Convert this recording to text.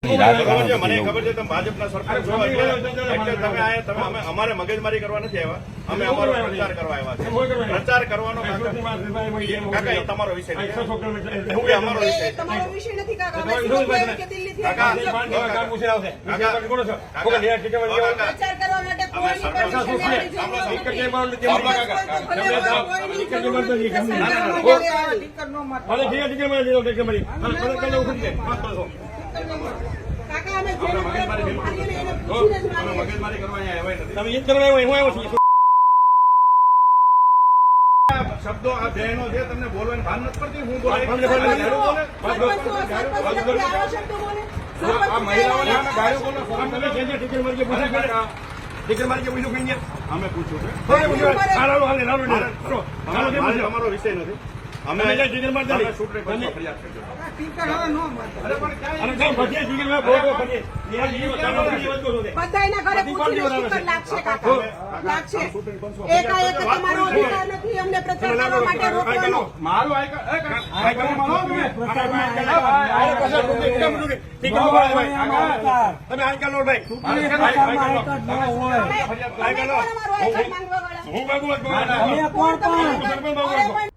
મને ખબર છે તમે ભાજપના સરકાર છો એટલે તમે અમારે મગજમારી કરવા નથી આવ્યા, અમે અમારો પ્રચાર કરવા આવ્યા છે. પ્રચાર કરવાનો કાકા એ તમારો વિષય અમારો વિષય નથી કાકા. શબ્દો આ બહેનો છે તમને બોલવાની ભાન નથી પડતી. હું બોલે અમે પૂછ્યું છે તમારો વિષય નથી. અમે ફરિયાદ કરજો. બધાના ઘરે પૂછીને સ્ટીકર લાગશે કાકા, લાગશે. એકાએક તમારો અધિકાર નથી અમને પ્રચાર કરવા માટે રોકવાનો. મારું હું